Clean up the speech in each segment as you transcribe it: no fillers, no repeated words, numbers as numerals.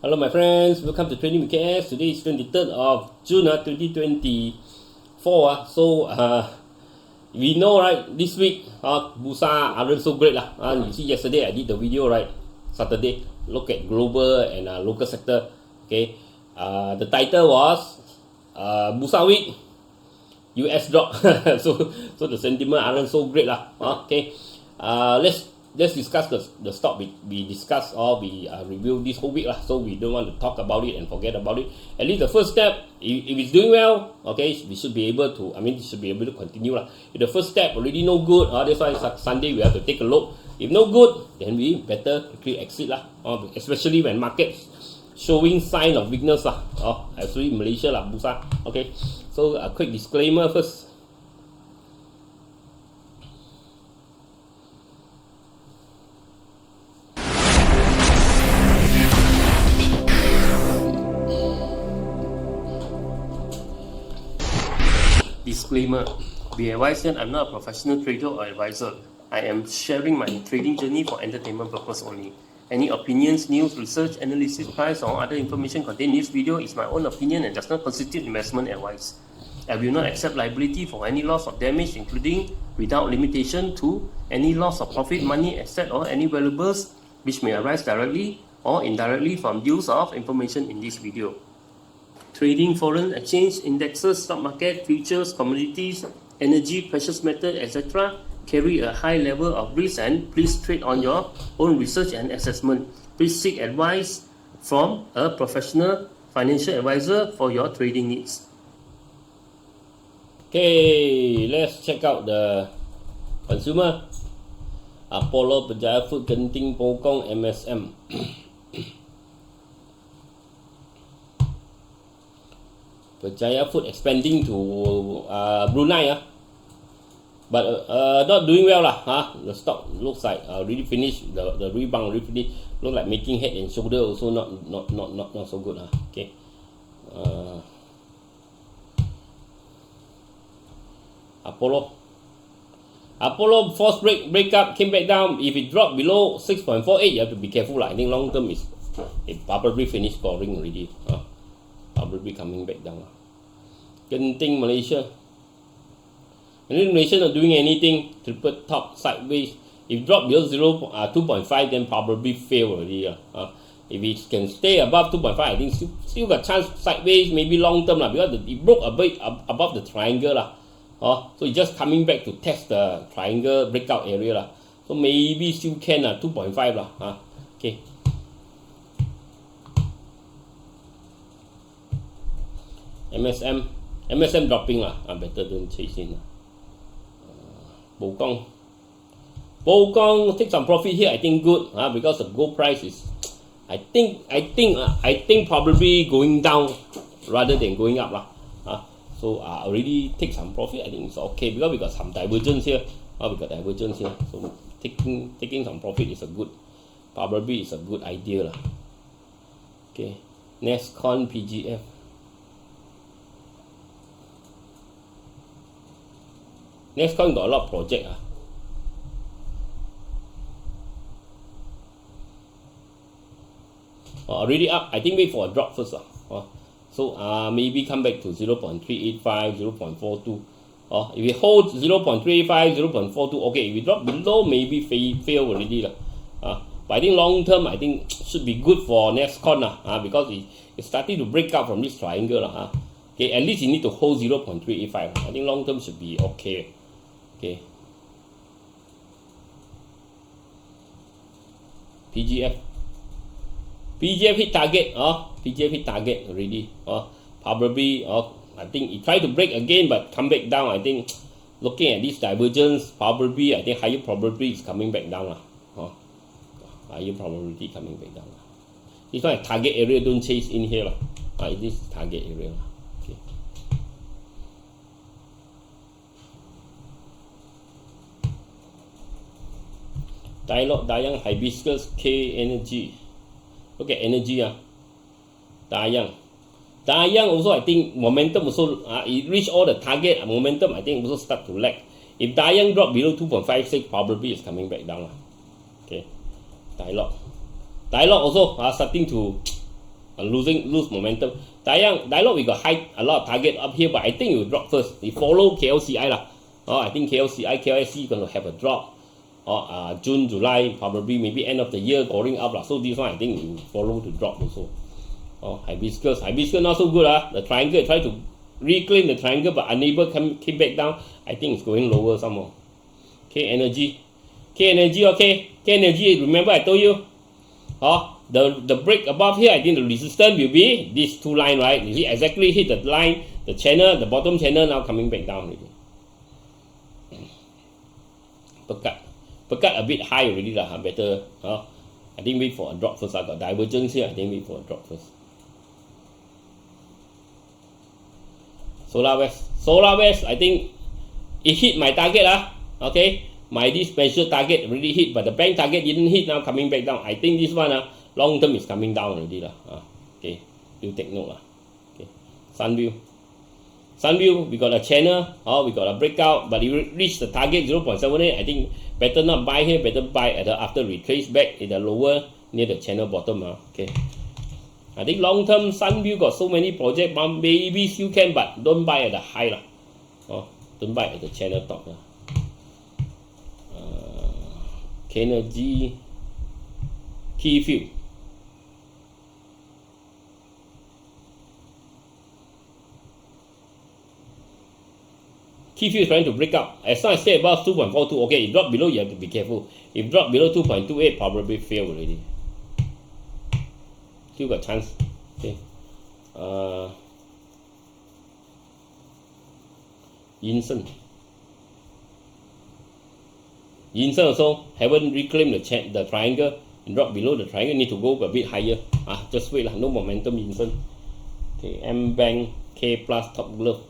Hello my friends, welcome to Trading with KS. Today is 23rd of June 2024. We know right, this week Bursa aren't so great lah. You see yesterday I did the video right, Saturday, look at global and local sector. Okay, the title was Bursa week, US drop. so the sentiment aren't so great lah. Okay, let's discuss the stock we discussed or we reviewed this whole week lah. So we don't want to talk about it and forget about it. At least the first step, if it's doing well, okay, we should be able to. Should be able to continue lah. If the first step already no good, that's why Sunday we have to take a look. If no good, then we better quickly exit lah. Especially when markets showing sign of weakness lah. Actually Malaysia lah, Bursa. Okay, so a quick disclaimer first. Disclaimer, be advised that I'm not a professional trader or advisor. I am sharing my trading journey for entertainment purpose only. Any opinions, news, research, analysis, price or other information contained in this video is my own opinion and does not constitute investment advice. I will not accept liability for any loss or damage, including without limitation to any loss of profit, money, asset or any valuables which may arise directly or indirectly from use of information in this video. Trading foreign exchange, indexes, stock market, futures, commodities, energy, precious metal, etc. carry a high level of risk and please trade on your own research and assessment. Please seek advice from a professional financial advisor for your trading needs. Okay, let's check out the consumer. Apollo, BJFOOD, Genting, POHKONG, MSM. BJFOOD expanding to Brunei, but not doing well lah. The stock looks like really finished the rebound, really finished. Look like making head and shoulder also not so good. Okay. Apollo force break up, came back down. If it dropped below 6.48, you have to be careful lah. I think long term is it probably finished scoring already. Probably coming back down. Genting, Malaysia. Malaysia not doing anything. Triple top sideways. If drop below 2.5, then probably fail already. If it can stay above 2.5, I think still got chance sideways, maybe long term lah. Because it broke a bit above the triangle lah. So it's just coming back to test the triangle breakout area lah. So maybe still can 2.5 lah. Okay. MSM dropping lah. Better don't chase in. POHKONG take some profit here. I think good. Because the gold price is, I think probably going down rather than going up lah. So already take some profit. I think it's okay because we got some divergence here. So taking some profit is probably is a good idea lah. Okay, NESTCON, PGF. NESTCON got a lot of project. Already up. I think wait for a drop first. So maybe come back to 0.385, 0.42. If we hold 0.385, 0.42, okay. If we drop below, maybe fail already. But I think long term, I think should be good for NESTCON because it's starting to break out from this triangle. Okay, at least you need to hold 0.385. I think long term should be okay. Okay. PGF hit target. PGF hit target already. Probably I think it tried to break again but come back down. I think looking at this divergence, probably I think higher probability is coming back down. Higher probability coming back down. This one target area, don't chase in here. This is target area. Okay. Dialog, Dayang, HIBISCS, KENERGY. Look at energy. Dayang also, I think momentum also it reached all the target. Momentum I think also start to lag. If Dayang drop below 2.56, probably is coming back down. Okay. Dialog also starting to lose momentum. Dialog we got high a lot of target up here, but I think it will drop first. We follow KLCI lah. I think KLSE gonna have a drop. June, July, probably maybe end of the year going up lah. So this one I think we will follow to drop also. Hibiscus not so good The triangle try to reclaim the triangle but unable came back down. I think it's going lower some more. KENERGY, okay. KENERGY, remember I told you, the break above here, I think the resistance will be this two line, right? You see exactly hit the line, the channel, the bottom channel now coming back down already. PEKAT a bit high already lah, better. I think wait for a drop first. I got divergence here. I think wait for a drop first. Solar West, I think it hit my target okay. My this special target already hit, but the bank target didn't hit. Now coming back down. I think this one long term is coming down already okay, you take note Okay, Sunview, we got a channel, we got a breakout, but it reached the target 0.78. I think better not buy here, better buy at after retrace back in the lower near the channel bottom. Okay, I think long term Sunview got so many projects, maybe you can, but don't buy at the high don't buy at the channel top KENERGY, KEYFIELD. KEYFIELD is trying to break up. As long as stay above 2.42, okay, it dropped below, you have to be careful. If it dropped below 2.28, probably fail already. Still got chance. Okay. YINSON also haven't reclaimed the triangle. It dropped below the triangle, need to go a bit higher. Just wait no momentum YINSON. Okay, AMBANK, K plus top glove.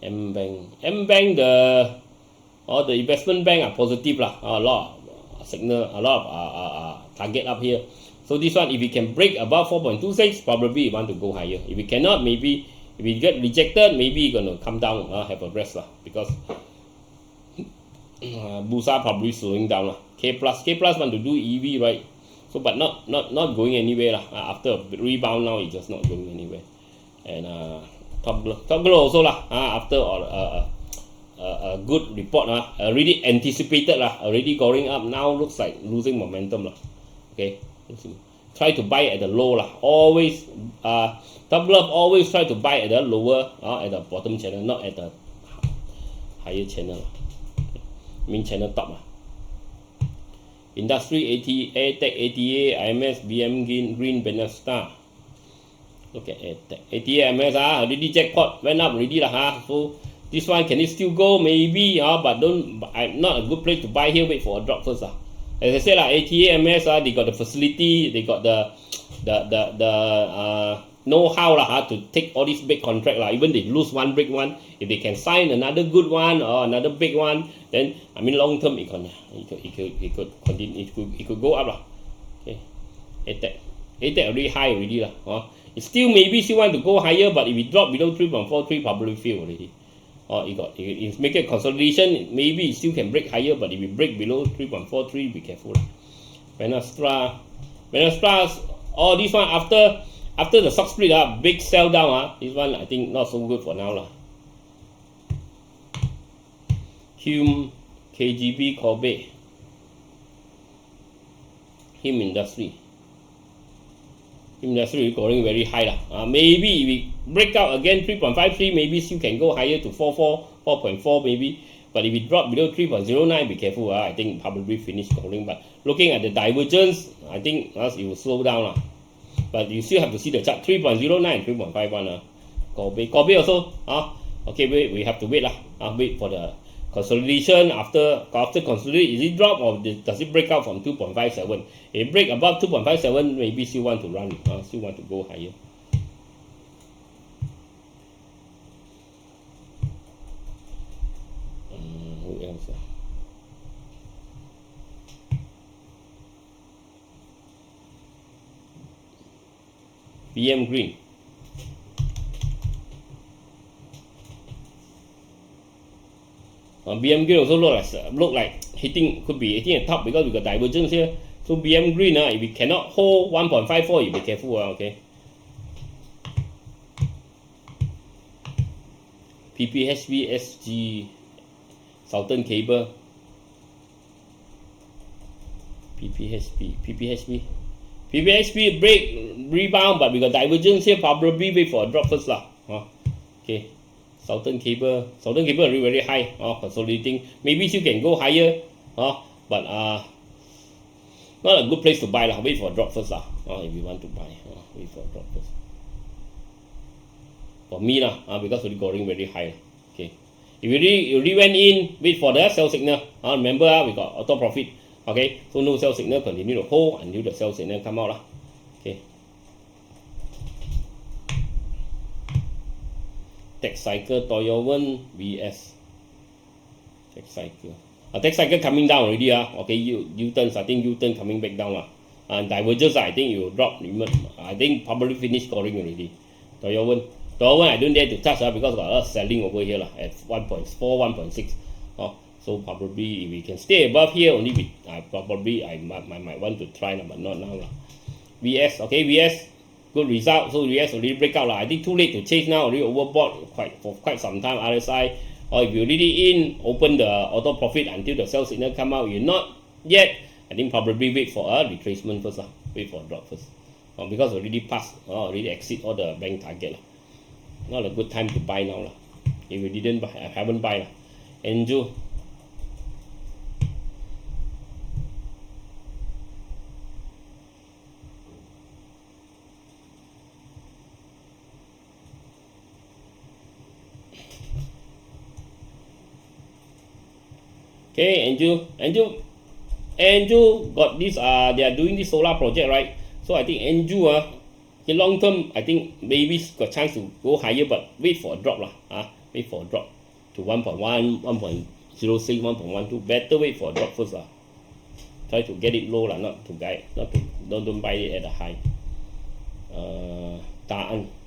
AMBANK, the investment bank are positive lah. A lot of signal, a lot of target up here. So this one, if we can break above 4.26, probably you want to go higher. If we cannot, maybe if we get rejected, maybe you're gonna come down, have a rest lah. Because BURSA probably slowing down lah. K plus want to do EV, right? So but not going anywhere lah. After a rebound now, it's just not going anywhere. And top glove also lah. After a good report already anticipated lah, already going up, now looks like losing momentum lah. Okay, try to buy at the low lah. Always top glove always try to buy at the lower at the bottom channel, not at the higher channel. Mean channel top Industry, ATECH, ATA, IMS, BMGREEN, Benestar. Look at ATECH, ATA, IMS already jackpot, went up already lah. So this one can it still go? Maybe but not a good place to buy here. Wait for a drop first As I said ATA, IMS they got the facility, they got the know-how to take all these big contract Even they lose one big one, if they can sign another good one or another big one, then I mean long term it could continue, it could go up Okay, ATECH already high already It still maybe still want to go higher, but if it drop below 3.43, probably fail already. It's make a consolidation, maybe it still can break higher, but if it break below 3.43, be careful. Benestar, this one after the stock split big sell down this one I think not so good for now HUMEIND, KGB, KOBAY, Industry is going very high maybe if we break out again 3.53, maybe still can go higher to 4.4 maybe. But if it drop below 3.09, be careful. I think probably finish going. But looking at the divergence, I think it will slow down But you still have to see the chart 3.09, 3.51 KOBAY also okay, we have to wait wait for the consolidation. After consolidation, is it drop or does it break out from 2.57? If it break above 2.57, maybe still want to run, still want to go higher. Who else? BMGREEN. BMGREEN also look like hitting, could be hitting a top because we got divergence here So BM green, if it cannot hold 1.54, you be careful, okay. PPHB, SG, Southern Cable, PPHB break, rebound, but we got divergence here, probably wait for a drop first lah. Okay, Southern Cable really very high, consolidating. Maybe you can go higher, but not a good place to buy lah. Wait for a drop first lah. If you want to buy, wait for a drop first. For me lah, because it's going very high. Okay, if you really went in, wait for the sell signal. Remember, we got auto profit. Okay, so no sell signal, continue to hold until the sell signal come out lah. Okay. TEXCYCL, TOYOVEN, VS. TEXCYCL. TEXCYCL coming down already. Okay, U-turn, I think U-turn coming back down lah. And divergence, I think you drop. I think probably finished scoring already. TOYOVEN, I don't dare to touch because got a lot of selling over here lah at 1.4, 1.6. So probably if we can stay above here, only probably I might want to try, but not now lah. VS, okay, VS, good result. So VS already break out lah. I think too late to chase now. Already overbought for quite some time. RSI, or if you really in, open the auto profit until the sell signal come out. You're not yet. I think probably wait for a retracement first lah. Wait for a drop first. Because already passed, already exceed all the bank target lah. Not a good time to buy now lah. If you didn't buy, I haven't buy lah. Angel. Okay, Angel got this. They are doing this solar project, right? So I think Angel, in long term, I think maybe got chance to go higher, but wait for a drop lah. Wait for a drop to 1.1, 1.06, 1.12. Better wait for a drop first lah. Try to get it low lah, not to guide, don't buy it at a high. TAANN.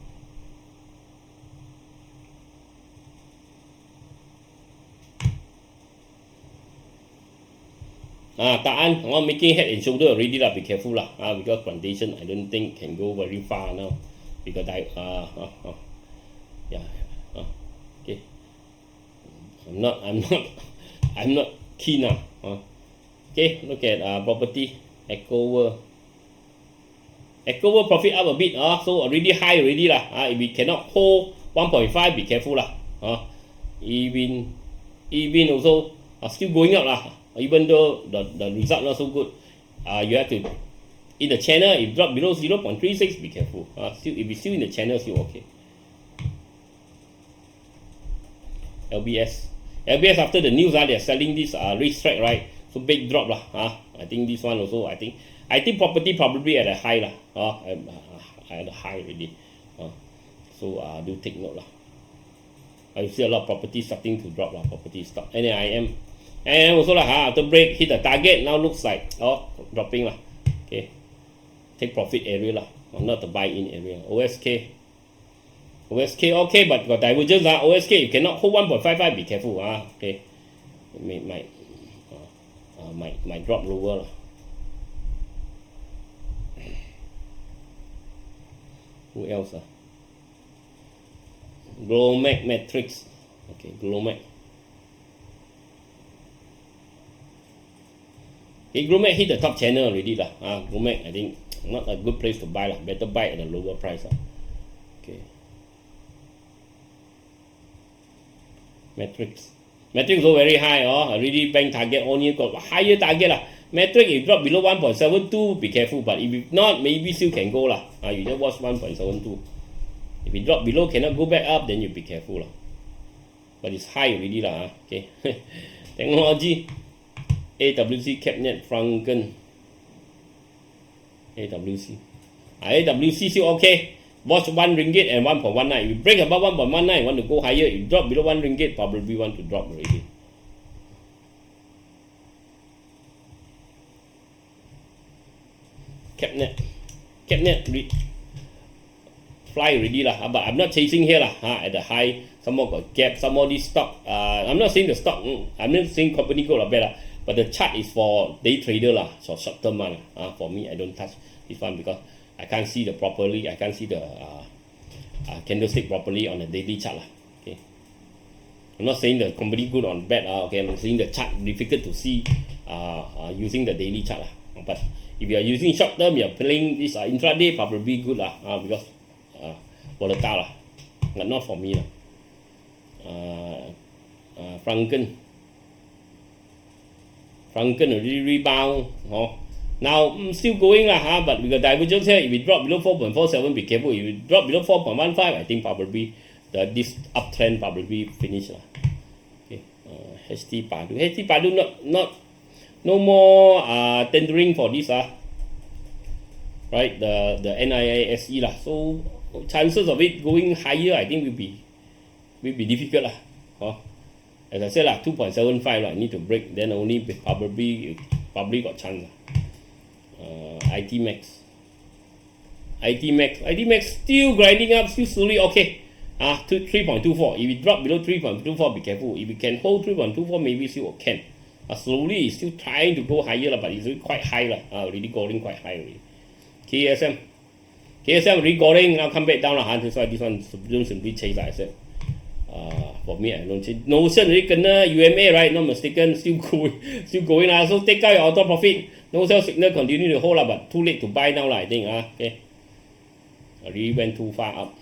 TAANN, making head and shoulder already lah. Be careful lah. Because plantation, I don't think can go very far now. Because okay. I'm not keen now. Okay, look at property. ECOWLD profit up a bit. So already high already lah. If we cannot hold 1.5, be careful lah. EWINT also still going up lah. Even though the result not so good, you have to in the channel. If drop below 0.36, be careful. Still, if it's still in the channel, still okay. LBS after the news, they are selling this racetrack, right? So big drop lah. I think this one also. I think property probably at a high lah. At a high already. So do take note lah. I see a lot of property starting to drop lah. Property stock. NAIM. And also lah, after break hit the target, now looks like dropping lah. Okay, take profit area lah, not the buy in area. OSK okay, but got divergence lah. OSK you cannot hold 1.55, be careful okay, it might drop lower lah. Who else GLOMAC matrix. Okay, GLOMAC. GLOMAC hit the top channel already lah. GLOMAC, I think not a good place to buy lah. Better buy at a lower price lah. Okay. Matrix also very high. Already bank target only got higher target lah. Matrix if drop below 1.72, be careful. But if not, maybe still can go lah. You just watch 1.72. If it drop below, cannot go back up, then you be careful lah. But it's high already lah. Okay. Technology. AWC, CABNET, FRONTKN. AWC still okay. Watch 1 ringgit and 1.19. If you break above 1.19, want to go higher. If you drop below 1 ringgit, probably want to drop already. CABNET fly already lah. But I'm not chasing here lah. At the high, some more got gap, some more this stock. I'm not saying the stock. I'm not saying company good or bad lah. But the chart is for day trader lah, so short term one. For me, I don't touch this one because I can't see the properly. I can't see the candlestick properly on the daily chart lah. Okay, I'm not saying the company good or bad. Okay, I'm saying the chart difficult to see using the daily chart lah. But if you are using short term, you are playing this intraday, probably good lah. Because volatile lah. But not for me lah. FRONTKN already rebound. Now still going lah, but we got divergence here. If it drop below 4.47, be careful. If it drop below 4.15, I think probably this uptrend probably finish lah. Okay, HTPADU no more tendering for this right, the NISE lah. So chances of it going higher, I think will be difficult lah. As I said lah, 2.75 lah, need to break, then only probably got chance lah. ITMAX still grinding up, still slowly okay. 3.24. If it drop below 3.24, be careful. If it can hold 3.24, maybe still can. Slowly it's still trying to go higher lah, but it's quite high lah. Already going quite high already. KSM already going, now come back down lah. That's why this one don't simply chase like I said. For me, I don't change. NESTCON already kena UMA, right? Not mistaken, still going lah. So take out your auto profit. No sell signal, continue to hold lah, but too late to buy now lah, I think. Okay. Already went too far up.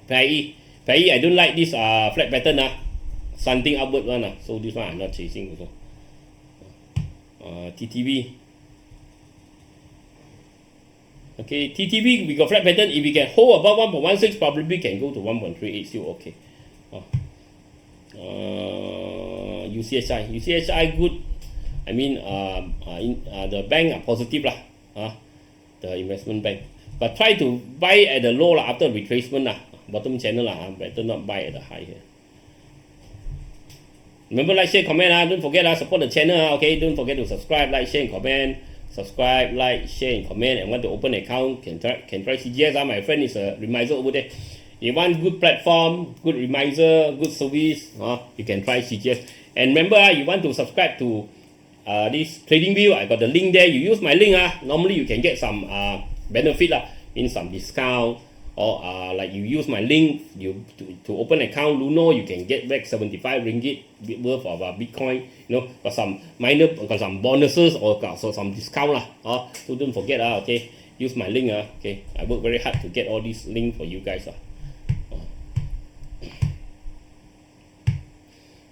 PEI, I don't like this flat pattern something upward one so this one I'm not chasing also. TTV. Okay, TTV we got flat pattern. If we can hold above 1.16, probably can go to 1.38 still okay. UCHI good. I mean the bank are positive lah. The investment bank. But try to buy at the low lah after retracement lah. Bottom channel lah. Better not buy at the high here. Remember, like, share, comment. Don't forget support the channel. Okay, don't forget to subscribe, like, share, and comment. Subscribe, like, share, and comment. And want to open an account, can try CGS. My friend is a remiser over there. You want good platform, good remiser, good service, you can try CGS. And remember, you want to subscribe to this trading view. I got the link there. You use my link. Normally you can get some benefit lah, means some discount. Or like you use my link, to open account Luno, you can get back 75 ringgit worth of Bitcoin. Got some got some bonuses or got some discount lah. So don't forget okay, use my link okay. I work very hard to get all these links for you guys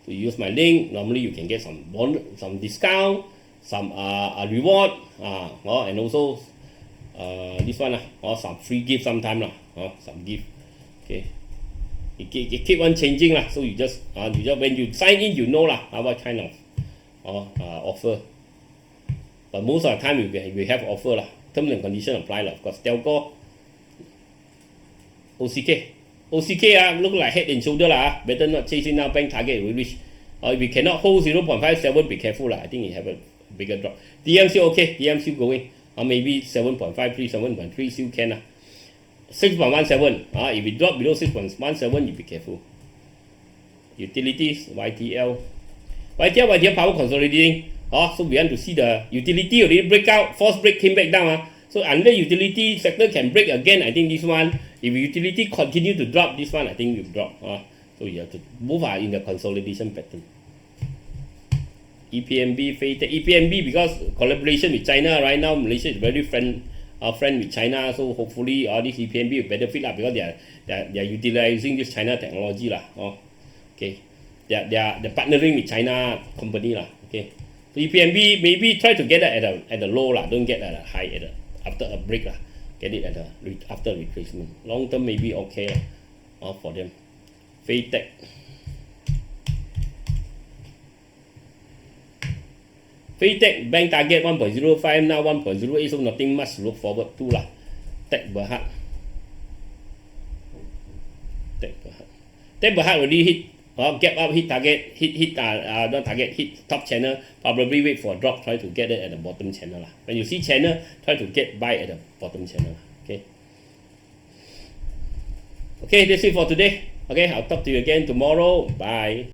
So use my link. Normally you can get some some discount, some reward, and also this one or some free gift sometime lah. Some gift. Okay. It keep on changing lah. So you just when you sign in, you know lah what kind of offer. But most of the time we have offer lah. Terms and condition apply lah. Of course, telco, OCK look like head and shoulder lah. Better not chasing now. Bank target we reach. If we cannot hold 0.57, be careful lah. I think it have a bigger drop. DM still okay. DM still going. Maybe 7.53, 7.3 still can lah. 6.17. If it drop below 6.17, you be careful. Utilities, YTL power consolidating. So we want to see the utility already break out. Force break came back down. So unless utility sector can break again, I think this one, if utility continue to drop, this one I think will drop. So you have to move in the consolidation pattern. EPMB, FEYTECH. EPMB because collaboration with China right now, Malaysia is very friend with China, so hopefully this EPMB will benefit lah because they are utilizing this China technology lah. Okay, they're partnering with China company lah. Okay, so EPMB maybe try to get it at the low lah, don't get at a high after a break lah. Get it at after retracement. Long term maybe okay lah, for them. FEYTECH. FEYTECH bank target 1.05, now 1.08, so nothing much to look forward to lah. Tech Berhad already hit gap up, hit target, not target, hit top channel. Probably wait for a drop, try to get it at the bottom channel lah. When you see channel, try to get buy at the bottom channel. Okay, that's it for today. Okay, I'll talk to you again tomorrow. Bye.